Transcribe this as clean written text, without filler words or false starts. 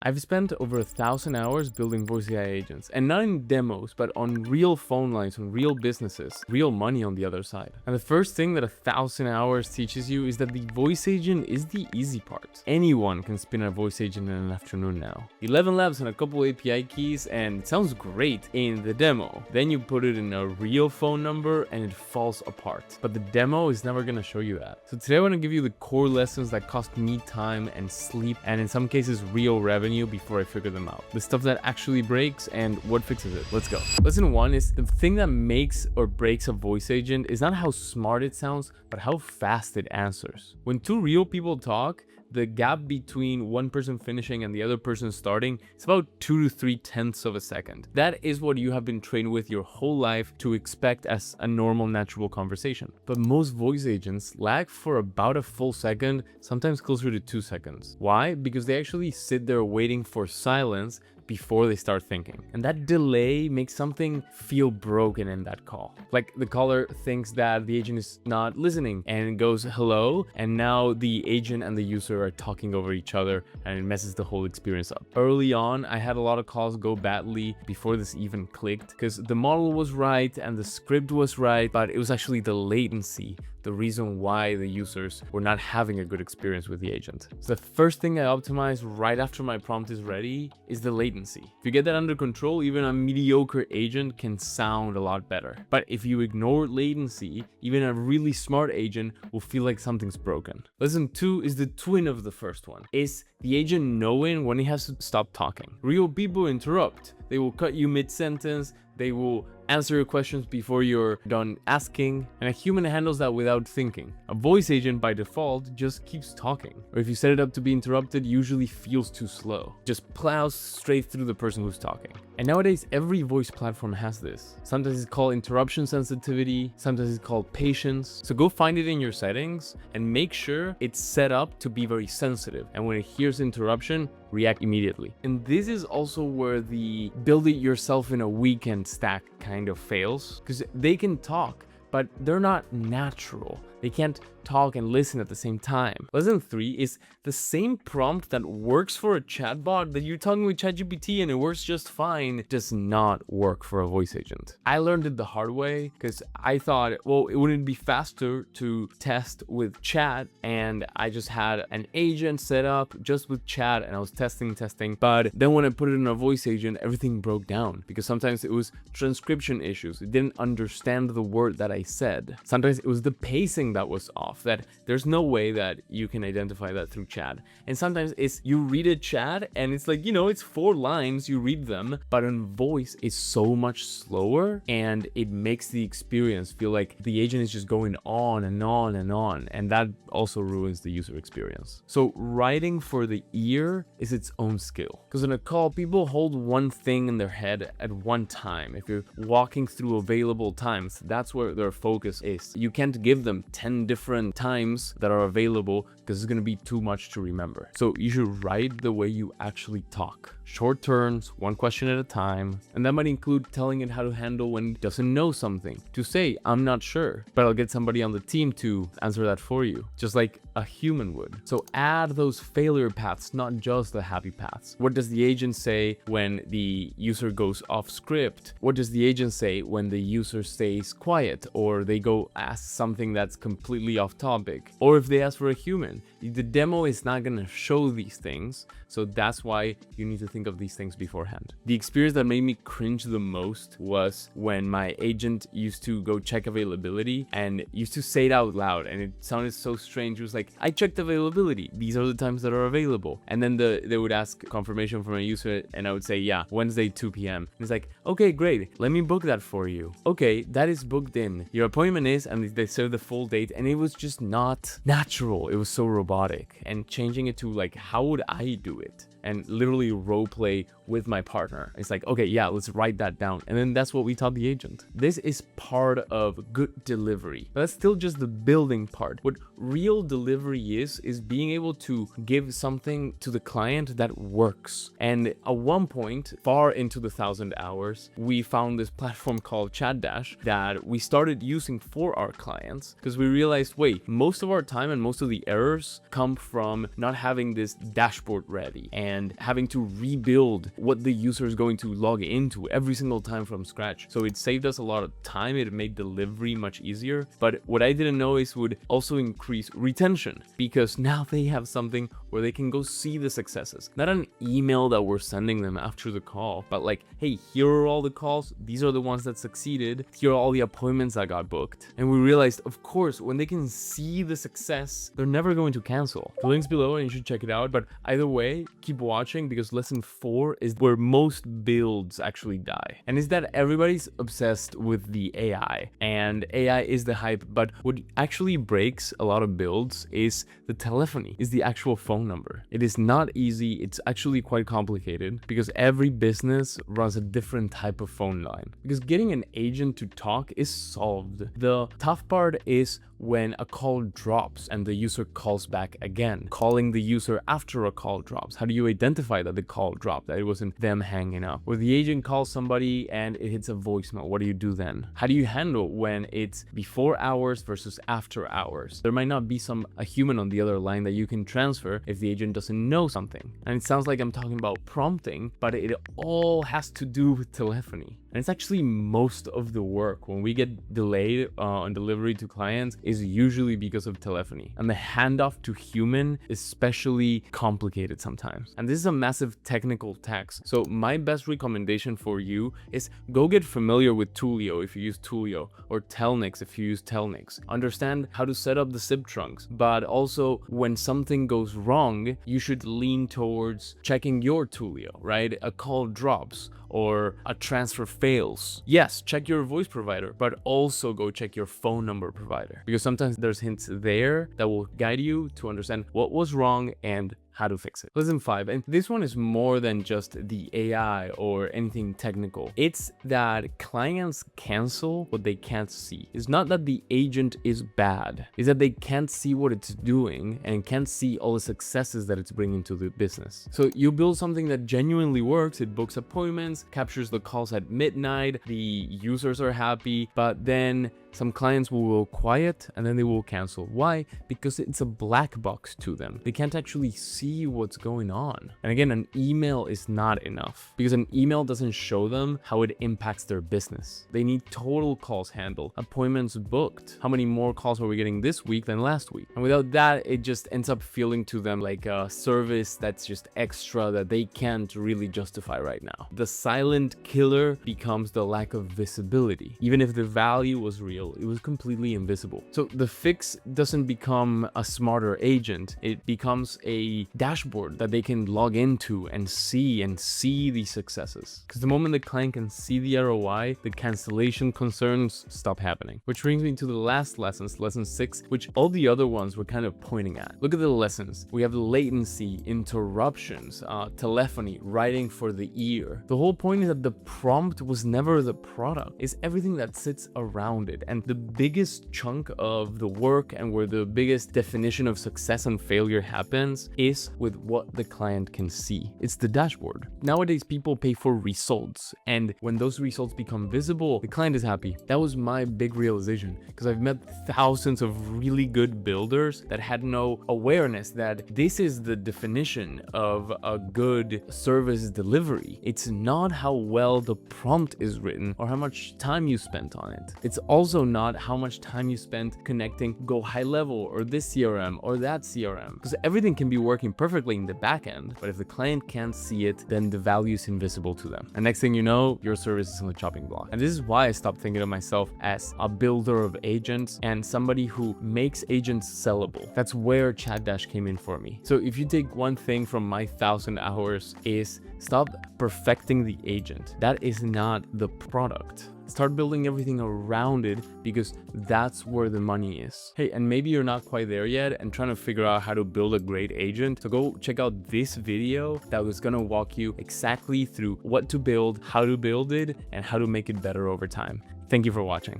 I've spent over 1,000 hours building voice AI agents, and not in demos, but on real phone lines, on real businesses, real money on the other side. And the first thing that 1,000 hours teaches you is that the voice agent is the easy part. Anyone can spin a voice agent in an afternoon now. 11 labs and a couple API keys, and it sounds great in the demo. Then you put it in a real phone number and it falls apart. But the demo is never gonna show you that. So today I wanna give you the core lessons that cost me time and sleep, and in some cases real revenue before I figure them out. The stuff that actually breaks and what fixes it. Let's go. Lesson 1 is the thing that makes or breaks a voice agent is not how smart it sounds, but how fast it answers. When two real people talk, the gap between one person finishing and the other person starting is about 2 to 3 tenths of a second. That is what you have been trained with your whole life to expect as a normal, natural conversation. But most voice agents lag for about a full second, sometimes closer to 2 seconds. Why? Because they actually sit there waiting for silence before they start thinking. And that delay makes something feel broken in that call. Like the caller thinks that the agent is not listening and goes hello, and now the agent and the user are talking over each other and it messes the whole experience up. Early on, I had a lot of calls go badly before this even clicked because the model was right and the script was right, but it was actually the latency, the reason why the users were not having a good experience with the agent. So the first thing I optimize right after my prompt is ready is the latency. If you get that under control, even a mediocre agent can sound a lot better. But if you ignore latency, even a really smart agent will feel like something's broken. Lesson 2 is the twin of the first one. Is the agent knowing when he has to stop talking. Real people interrupt. They will cut you mid-sentence. They will answer your questions before you're done asking, and a human handles that without thinking. A voice agent by default just keeps talking, or if you set it up to be interrupted, usually feels too slow. Just plows straight through the person who's talking. And nowadays, every voice platform has this. Sometimes it's called interruption sensitivity, sometimes it's called patience. So go find it in your settings and make sure it's set up to be very sensitive. And when it hears interruption, react immediately. And this is also where the build it yourself in a weekend stack kind of fails, because they can talk, but they're not natural. They can't talk and listen at the same time. Lesson 3 is the same prompt that works for a chatbot that you're talking with ChatGPT and it works just fine does not work for a voice agent. I learned it the hard way because I thought, well, it wouldn't be faster to test with chat, and I just had an agent set up just with chat and I was testing. But then when I put it in a voice agent, everything broke down because sometimes it was transcription issues. It didn't understand the word that I said. Sometimes it was the pacing that was off, that there's no way that you can identify that through chat. And sometimes it's you read a chat and it's like, it's 4 lines, you read them, but in voice it's so much slower and it makes the experience feel like the agent is just going on and on and on, and that also ruins the user experience. So writing for the ear is its own skill, because in a call people hold one thing in their head at one time. If you're walking through available times, that's where their focus is. You can't give them 10 different times that are available because it's going to be too much to remember. So you should write the way you actually talk. Short turns, one question at a time, and that might include telling it how to handle when it doesn't know something. To say, I'm not sure, but I'll get somebody on the team to answer that for you, just like a human would. So add those failure paths, not just the happy paths. What does the agent say when the user goes off script? What does the agent say when the user stays quiet or they go ask something that's completely off topic? Or if they ask for a human? The demo is not going to show these things, so that's why you need to think of these things beforehand. The experience that made me cringe the most was when my agent used to go check availability and used to say it out loud, and it sounded so strange. It was like, I checked availability, these are the times that are available, and then they would ask confirmation from a user and I would say, yeah, Wednesday 2 p.m. and it's like, okay, great, let me book that for you. Okay, that is booked in, your appointment is, and they said the full date, and it was just not natural. It was so robotic. And changing it to like, how would I do it? And literally role play with my partner. It's like, okay, yeah, let's write that down. And then that's what we taught the agent. This is part of good delivery, but that's still just the building part. What real delivery is being able to give something to the client that works. And at one point, far into the 1,000 hours, we found this platform called ChatDash that we started using for our clients because we realized, wait, most of our time and most of the errors come from not having this dashboard ready. And and having to rebuild what the user is going to log into every single time from scratch. So it saved us a lot of time. It made delivery much easier. But what I didn't know is would also increase retention, because now they have something where they can go see the successes. Not an email that we're sending them after the call, but like, hey, here are all the calls. These are the ones that succeeded. Here are all the appointments that got booked. And we realized, of course, when they can see the success, they're never going to cancel. The link's below and you should check it out. But either way, keep watching, because lesson 4 is where most builds actually die. And is that everybody's obsessed with the AI, and AI is the hype, but what actually breaks a lot of builds is the telephony, is the actual phone number. It is not easy. It's actually quite complicated, because every business runs a different type of phone line. Because getting an agent to talk is solved. The tough part is when a call drops and the user calls back again, calling the user after a call drops. How do you identify that the call dropped, that it wasn't them hanging up? Or the agent calls somebody and it hits a voicemail. What do you do then? How do you handle when it's before hours versus after hours? There might not be a human on the other line that you can transfer if the agent doesn't know something. And it sounds like I'm talking about prompting, but it all has to do with telephony. And it's actually most of the work when we get delayed on delivery to clients is usually because of telephony. And the handoff to human is especially complicated sometimes. And this is a massive technical task. So my best recommendation for you is go get familiar with Twilio if you use Twilio, or Telnix if you use Telnix. Understand how to set up the SIP trunks, but also when something goes wrong, you should lean towards checking your Twilio, right? A call drops or a transfer fails. Yes, check your voice provider, but also go check your phone number provider, because sometimes there's hints there that will guide you to understand what was wrong and how to fix it. Lesson 5, and this one is more than just the AI or anything technical. It's that clients cancel what they can't see. It's not that the agent is bad. It's that they can't see what it's doing and can't see all the successes that it's bringing to the business. So you build something that genuinely works. It books appointments, captures the calls at midnight, the users are happy, but then some clients will go quiet and then they will cancel. Why? Because it's a black box to them. They can't actually see what's going on. And again, an email is not enough, because an email doesn't show them how it impacts their business. They need total calls handled, appointments booked. How many more calls are we getting this week than last week? And without that, it just ends up feeling to them like a service that's just extra that they can't really justify right now. The silent killer becomes the lack of visibility. Even if the value was real, it was completely invisible. So the fix doesn't become a smarter agent. It becomes a dashboard that they can log into and see the successes. Because the moment the client can see the ROI, the cancellation concerns stop happening. Which brings me to the last lessons, lesson 6, which all the other ones were kind of pointing at. Look at the lessons. We have latency, interruptions, telephony, writing for the ear. The whole point is that the prompt was never the product. It's everything that sits around it. And the biggest chunk of the work and where the biggest definition of success and failure happens is with what the client can see. It's the dashboard. Nowadays, people pay for results. And when those results become visible, the client is happy. That was my big realization, because I've met thousands of really good builders that had no awareness that this is the definition of a good service delivery. It's not how well the prompt is written or how much time you spent on it. It's also not how much time you spent connecting Go High Level or this CRM or that CRM, because everything can be working perfectly in the back end, but if the client can't see it, then the value is invisible to them. And next thing you know, your service is on the chopping block. And this is why I stopped thinking of myself as a builder of agents and somebody who makes agents sellable. That's where Chatdash came in for me. So if you take one thing from my 1,000 hours, is stop perfecting the agent. That is not the product. Start building everything around it, because that's where the money is. Hey, and maybe you're not quite there yet and trying to figure out how to build a great agent. So go check out this video that was gonna walk you exactly through what to build, how to build it, and how to make it better over time. Thank you for watching.